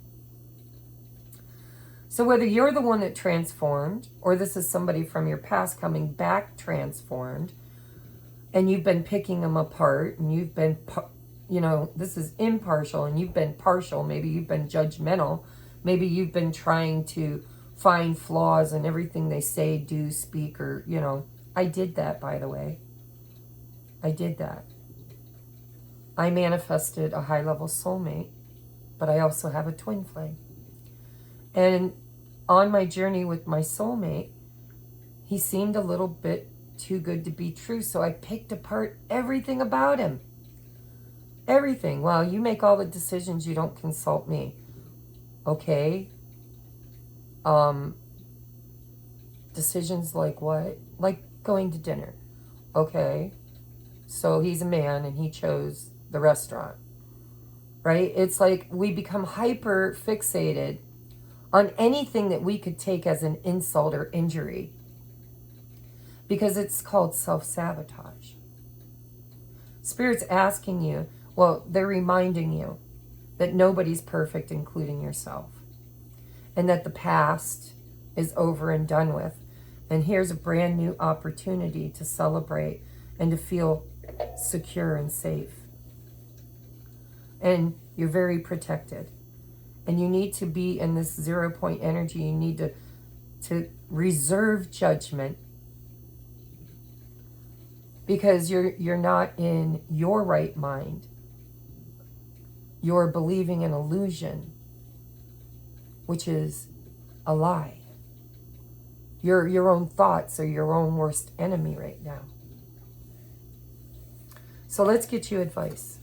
So whether you're the one that transformed, or this is somebody from your past coming back transformed, and you've been picking them apart, and you've been, this is impartial, and you've been partial, maybe you've been judgmental, maybe you've been trying to find flaws in everything they say, do, speak, or, I did that, by the way. I did that. I manifested a high-level soulmate, but I also have a twin flame. And on my journey with my soulmate, he seemed a little bit too good to be true, so I picked apart everything about him. Everything. Well, you make all the decisions. You don't consult me. Okay. Decisions like what? Like going to dinner. Okay. So he's a man and he chose the restaurant. Right? It's like we become hyper fixated on anything that we could take as an insult or injury, because it's called self-sabotage. Spirit's asking you, well, they're reminding you that nobody's perfect, including yourself, and that the past is over and done with. And here's a brand new opportunity to celebrate and to feel secure and safe. And you're very protected. And you need to be in this 0 point energy. You need to reserve judgment, because you're not in your right mind. You're believing an illusion, which is a lie. Your own thoughts are your own worst enemy right now. So let's get you advice.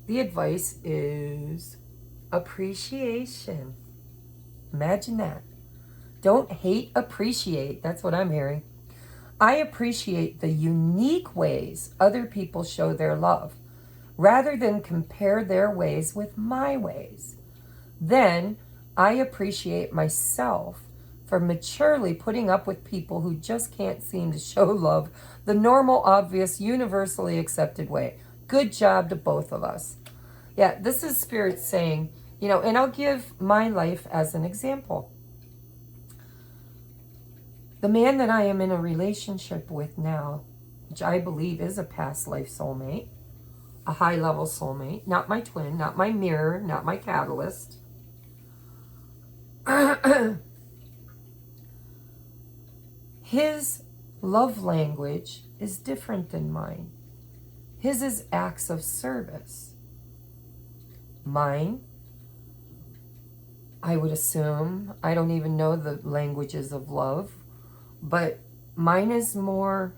The advice is appreciation. Imagine that. Don't hate, appreciate. That's what I'm hearing. I appreciate the unique ways other people show their love, rather than compare their ways with my ways. Then I appreciate myself for maturely putting up with people who just can't seem to show love the normal, obvious, universally accepted way. Good job to both of us. Yeah, this is Spirit saying, you know, and I'll give my life as an example. The man that I am in a relationship with now, which I believe is a past life soulmate, a high-level soulmate, not my twin, not my mirror, not my catalyst. His love language is different than mine. His is acts of service. Mine, I would assume, I don't even know the languages of love, but mine is more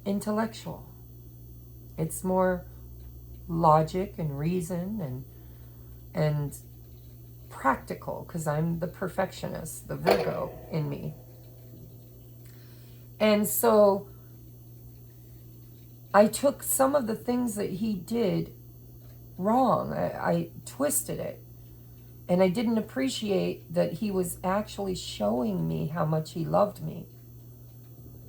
intellectual. It's more logic and reason and practical, because I'm the perfectionist, the Virgo in me. And so I took some of the things that he did wrong. I twisted it. And I didn't appreciate that he was actually showing me how much he loved me.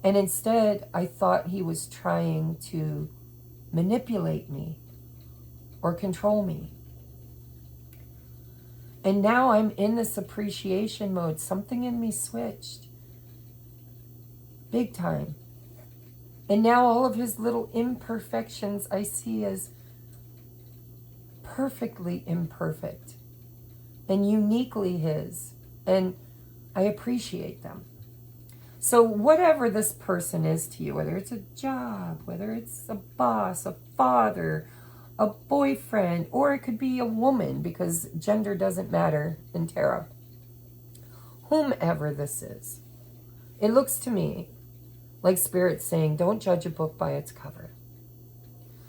And instead, I thought he was trying to manipulate me or control me. And now I'm in this appreciation mode. Something in me switched. Big time. And now all of his little imperfections I see as perfectly imperfect and uniquely his. And I appreciate them. So whatever this person is to you, whether it's a job, whether it's a boss, a father, a boyfriend, or it could be a woman, because gender doesn't matter in tarot. Whomever this is, it looks to me like Spirit saying, don't judge a book by its cover.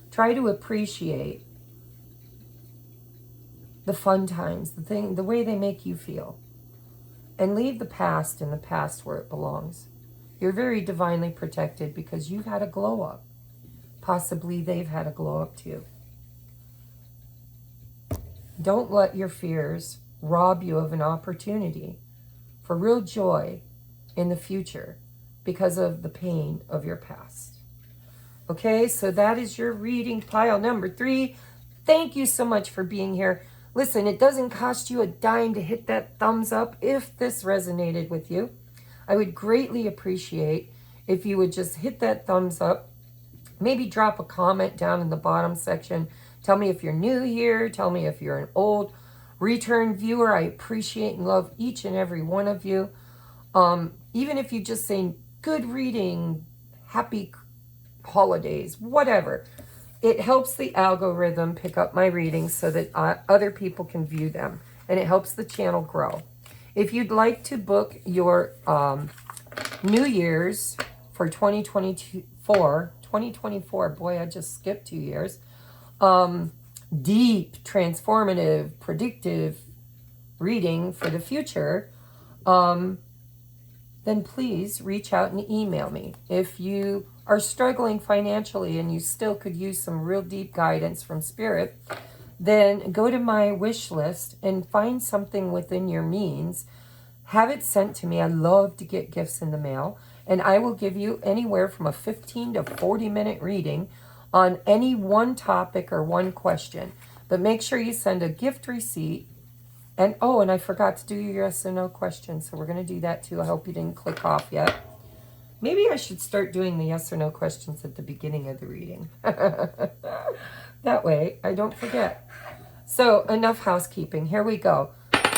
Try to appreciate the fun times, the way they make you feel. And leave the past in the past where it belongs. You're very divinely protected because you've had a glow up. Possibly they've had a glow up too. Don't let your fears rob you of an opportunity for real joy in the future because of the pain of your past. Okay, so that is your reading pile number 3. Thank you so much for being here. Listen, it doesn't cost you a dime to hit that thumbs up if this resonated with you. I would greatly appreciate if you would just hit that thumbs up. Maybe drop a comment down in the bottom section. Tell me if you're new here. Tell me if you're an old return viewer. I appreciate and love each and every one of you. Even if you just say good reading, happy holidays, whatever. It helps the algorithm pick up my readings so that other people can view them. And it helps the channel grow. If you'd like to book your New Year's for 2024, 2024. Boy, I just skipped 2 years. Deep, transformative, predictive reading for the future, then please reach out and email me. If you are struggling financially and you still could use some real deep guidance from Spirit, then go to my wish list and find something within your means. Have it sent to me. I love to get gifts in the mail. And I will give you anywhere from a 15 to 40-minute reading on any one topic or one question. But make sure you send a gift receipt. And oh, and I forgot to do your yes or no questions. So we're going to do that too. I hope you didn't click off yet. Maybe I should start doing the yes or no questions at the beginning of the reading. That way I don't forget. So enough housekeeping. Here we go.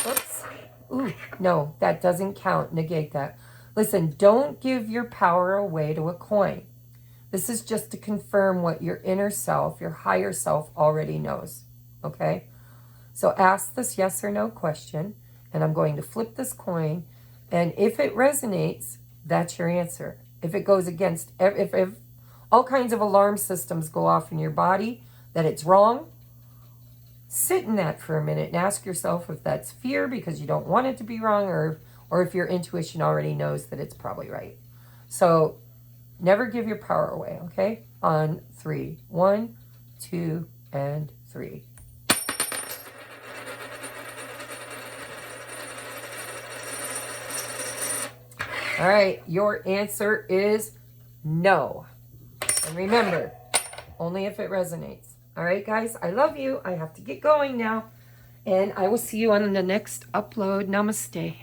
Whoops. Ooh, no, that doesn't count. Negate that. Listen, don't give your power away to a coin. This is just to confirm what your inner self, your higher self already knows. Okay? So ask this yes or no question, and I'm going to flip this coin, and if it resonates, that's your answer. If it goes against, if all kinds of alarm systems go off in your body that it's wrong, sit in that for a minute and ask yourself if that's fear because you don't want it to be wrong, or if your intuition already knows that it's probably right. So never give your power away, okay? On 3. 1, 2, and 3. All right, your answer is no. And remember, only if it resonates. All right, guys, I love you. I have to get going now. And I will see you on the next upload. Namaste.